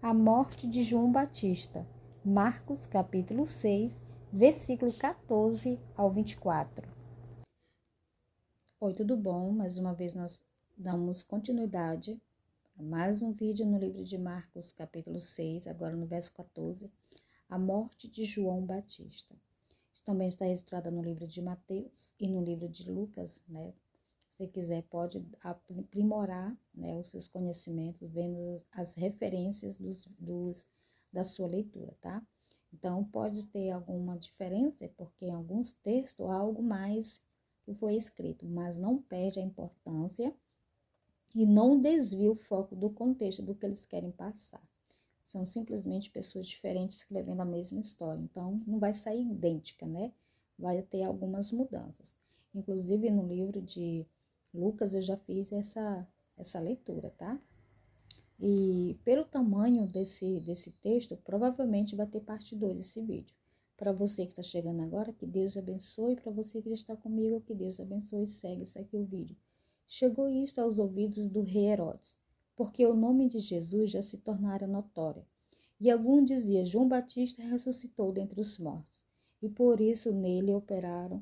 A morte de João Batista. Marcos, capítulo 6, versículo 14 ao 24. Oi, tudo bom? Mais uma vez nós damos continuidade a mais um vídeo no livro de Marcos, capítulo 6, agora no verso 14. A morte de João Batista. Isso também está registrado no livro de Mateus e no livro de Lucas, né? Se quiser, pode aprimorar, né, os seus conhecimentos, vendo as referências da sua leitura, tá? Então, pode ter alguma diferença, porque em alguns textos há algo mais que foi escrito, mas não perde a importância e não desvia o foco do contexto do que eles querem passar. São simplesmente pessoas diferentes escrevendo a mesma história, então não vai sair idêntica, né? Vai ter algumas mudanças. Inclusive, no livro de Lucas, eu já fiz essa leitura, tá? E pelo tamanho desse texto, provavelmente vai ter parte 2 desse vídeo. Para você que está chegando agora, que Deus abençoe. Para você que já está comigo, que Deus abençoe. Segue aqui o vídeo. Chegou isto aos ouvidos do rei Herodes, porque o nome de Jesus já se tornara notório. E algum dizia, João Batista ressuscitou dentre os mortos, e por isso nele operaram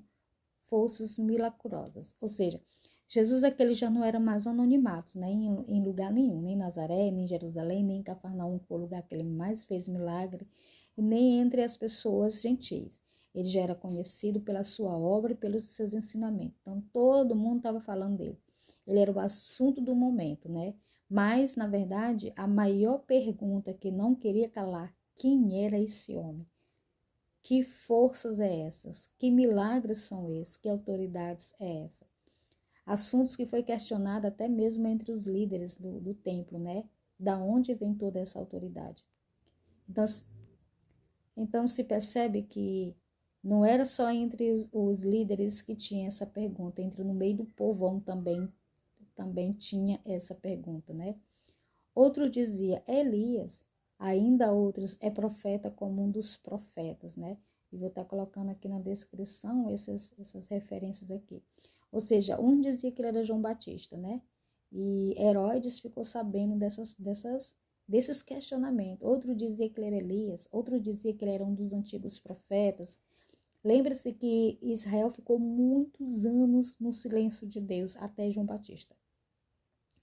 forças milagrosas. Ou seja, Jesus aquele já não era mais um anonimato, né, em lugar nenhum, nem em Nazaré, nem em Jerusalém, nem em Cafarnaum, que foi o lugar que ele mais fez milagre, e nem entre as pessoas gentis. Ele já era conhecido pela sua obra e pelos seus ensinamentos. Então, todo mundo estava falando dele. Ele era o assunto do momento, né? Mas, na verdade, a maior pergunta que não queria calar, quem era esse homem? Que forças é essas? Que milagres são esses? Que autoridades é essa? Assuntos que foi questionado até mesmo entre os líderes do templo, né? Da onde vem toda essa autoridade? Então se percebe que não era só entre os líderes que tinha essa pergunta, entre no meio do povão também tinha essa pergunta, né? Outros dizia Elias, ainda outros é profeta como um dos profetas, né? E vou estar colocando aqui na descrição essas referências aqui. Ou seja, um dizia que ele era João Batista, né? E Herodes ficou sabendo desses questionamentos. Outro dizia que ele era Elias, outro dizia que ele era um dos antigos profetas. Lembre-se que Israel ficou muitos anos no silêncio de Deus até João Batista.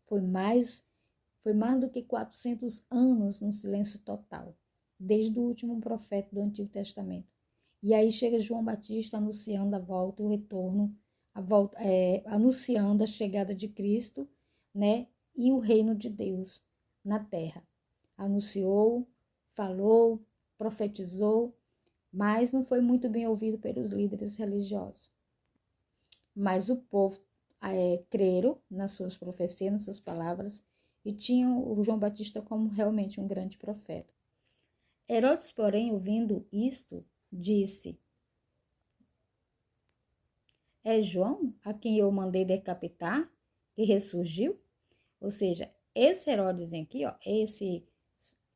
Foi mais do que 400 anos no silêncio total, desde o último profeta do Antigo Testamento. E aí chega João Batista anunciando a volta, o retorno, anunciando a chegada de Cristo, né? E o reino de Deus na terra. Anunciou, falou, profetizou, mas não foi muito bem ouvido pelos líderes religiosos. Mas o povo creram nas suas profecias, nas suas palavras, e tinham o João Batista como realmente um grande profeta. Herodes, porém, ouvindo isto, disse, é João, a quem eu mandei decapitar, que ressurgiu? Ou seja, esse Herodes aqui, ó, esse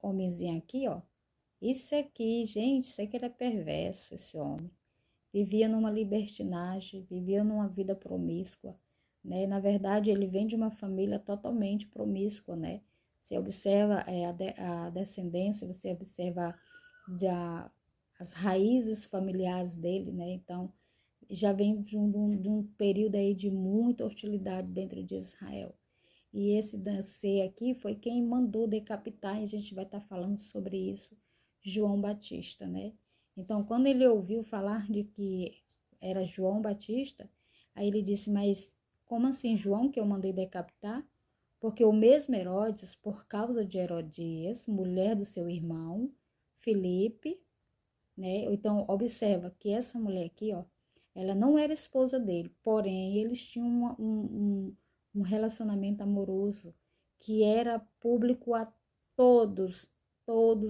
homenzinho aqui, ó, isso aqui, gente, isso aqui era perverso, esse homem. Vivia numa libertinagem, vivia numa vida promíscua, né? Na verdade, ele vem de uma família totalmente promíscua, né? Você observa a descendência, você observa as raízes familiares dele, né? Então, já vem de um período aí de muita hostilidade dentro de Israel. E esse Dancê aqui foi quem mandou decapitar, e a gente vai estar falando sobre isso, João Batista, né? Então, quando ele ouviu falar de que era João Batista, aí ele disse, mas como assim João que eu mandei decapitar? Porque o mesmo Herodes, por causa de Herodias, mulher do seu irmão, Filipe, né? Então, observa que essa mulher aqui, ó, ela não era esposa dele, porém, eles tinham um relacionamento amoroso que era público a todos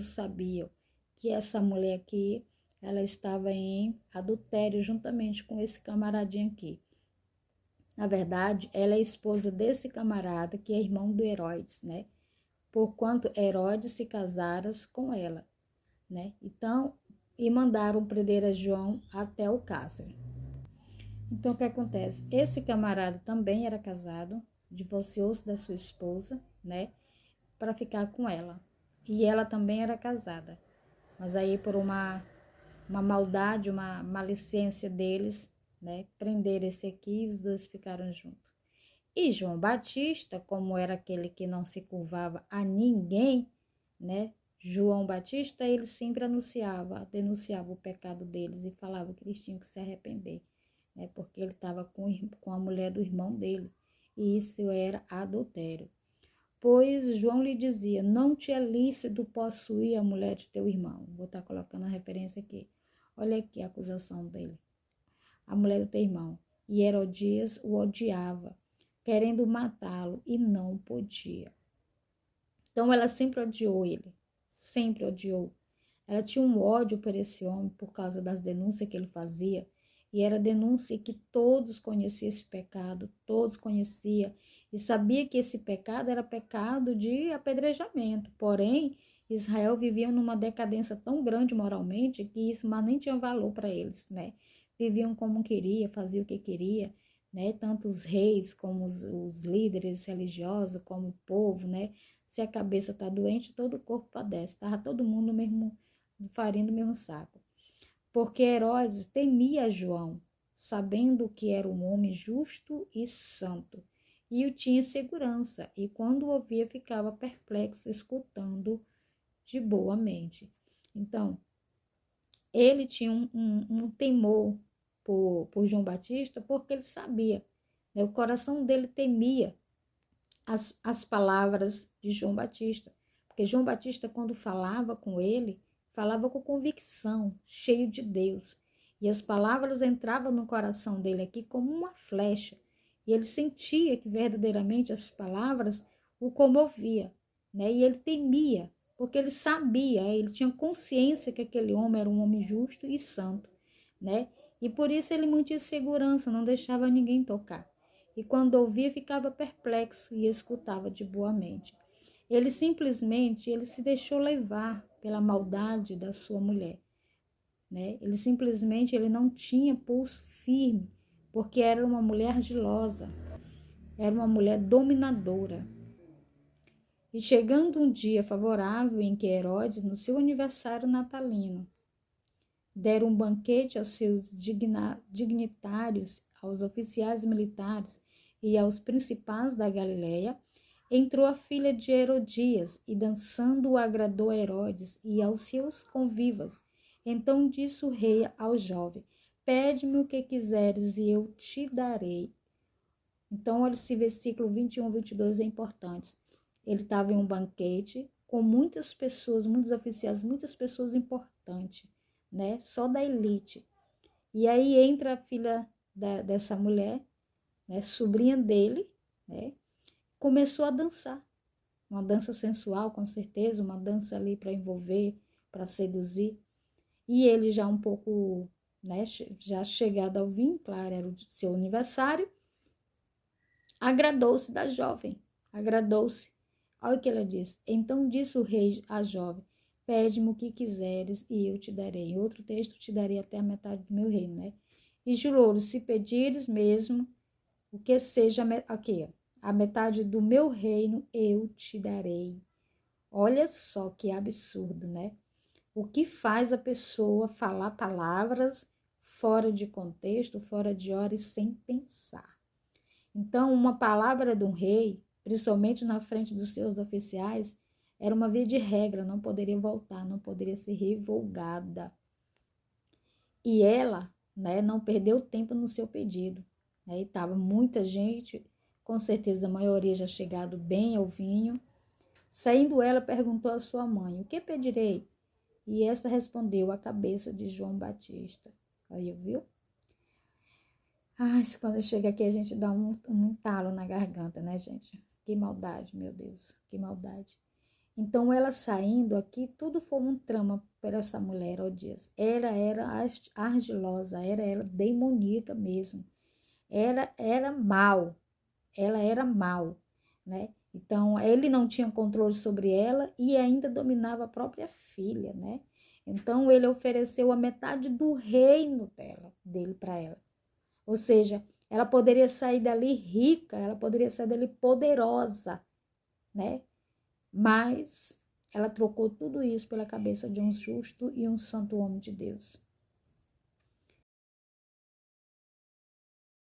sabiam que essa mulher aqui, ela estava em adultério juntamente com esse camaradinho aqui. Na verdade, ela é esposa desse camarada que é irmão do Herodes, né? Porquanto Herodes se casara com ela, né? Então, e mandaram prender a João até o cárcere. Então, o que acontece? Esse camarada também era casado, divorciou-se da sua esposa, né? Para ficar com ela. e ela também era casada. Mas aí por uma maldade, uma malicência deles, né, prenderam esse aqui e os dois ficaram juntos. E João Batista, como era aquele que não se curvava a ninguém, né, João Batista, ele sempre denunciava o pecado deles e falava que eles tinham que se arrepender, né, porque ele estava com a mulher do irmão dele, e isso era adultério. Pois João lhe dizia, não te é lícito possuir a mulher de teu irmão. Vou estar colocando a referência aqui. Olha aqui a acusação dele. A mulher do teu irmão. E Herodias o odiava, querendo matá-lo, e não podia. Então ela sempre odiou ele. Sempre odiou. Ela tinha um ódio por esse homem por causa das denúncias que ele fazia. E era denúncia que todos conheciam esse pecado, todos conheciam. E sabia que esse pecado era pecado de apedrejamento. Porém, Israel vivia numa decadência tão grande moralmente que isso mas nem tinha valor para eles, né? Viviam como queria, faziam o que queria, né? Tanto os reis como os líderes religiosos, como o povo, né? Se a cabeça está doente, todo o corpo padece. Estava todo mundo mesmo farinha do mesmo saco. Porque Herodes temia João, sabendo que era um homem justo e santo, e o tinha segurança, e quando o ouvia ficava perplexo, escutando de boa mente. Então, ele tinha um temor por João Batista, porque ele sabia, né? O coração dele temia as palavras de João Batista, porque João Batista, quando falava com ele, falava com convicção, cheio de Deus, e as palavras entravam no coração dele aqui como uma flecha, e ele sentia que verdadeiramente as palavras o comovia, né? E ele temia, porque ele sabia, ele tinha consciência que aquele homem era um homem justo e santo, né? E por isso ele mantinha segurança, não deixava ninguém tocar. E quando ouvia, ficava perplexo e escutava de boa mente. Ele se deixou levar pela maldade da sua mulher, né? Ele não tinha pulso firme, porque era uma mulher ardilosa, era uma mulher dominadora. E chegando um dia favorável em que Herodes, no seu aniversário natalino, deram um banquete aos seus dignitários, aos oficiais militares e aos principais da Galileia, entrou a filha de Herodias e dançando agradou a Herodes e aos seus convivas. Então disse o rei ao jovem, pede-me o que quiseres e eu te darei. Então, olha, esse versículo 21 e 22 é importante. Ele estava em um banquete com muitas pessoas, muitos oficiais, muitas pessoas importantes, né? Só da elite. E aí entra a filha dessa mulher, né? Sobrinha dele, né? Começou a dançar. Uma dança sensual, com certeza, uma dança ali para envolver, para seduzir. E ele já um pouco, né? Já chegado ao vinho, claro, era o seu aniversário, agradou-se da jovem, agradou-se. Olha o que ela diz. Então disse o rei à jovem, pede-me o que quiseres e eu te darei. Em outro texto, te darei até a metade do meu reino, né? E jurou-lhe, se pedires mesmo o que seja, aqui, ó, a metade do meu reino eu te darei. Olha só que absurdo, né? O que faz a pessoa falar palavras fora de contexto, fora de hora e sem pensar. Então, uma palavra de um rei, principalmente na frente dos seus oficiais, era uma via de regra, não poderia voltar, não poderia ser revogada. E ela, né, não perdeu tempo no seu pedido, né? E estava muita gente, com certeza a maioria já chegado bem ao vinho. Saindo ela, perguntou à sua mãe, o que pedirei? E esta respondeu, a cabeça de João Batista. Aí, viu? Ai, quando chega aqui a gente dá um talo na garganta, né, gente? Que maldade, meu Deus, que maldade. Então, ela saindo aqui, tudo foi um trama para essa mulher, Herodias. Ela era ardilosa, era demoníaca mesmo. Era mal, ela era mal, né? Então, ele não tinha controle sobre ela e ainda dominava a própria filha, né? Então, ele ofereceu a metade do reino dele para ela. Ou seja, ela poderia sair dali rica, ela poderia sair dali poderosa, né? Mas ela trocou tudo isso pela cabeça de um justo e um santo homem de Deus.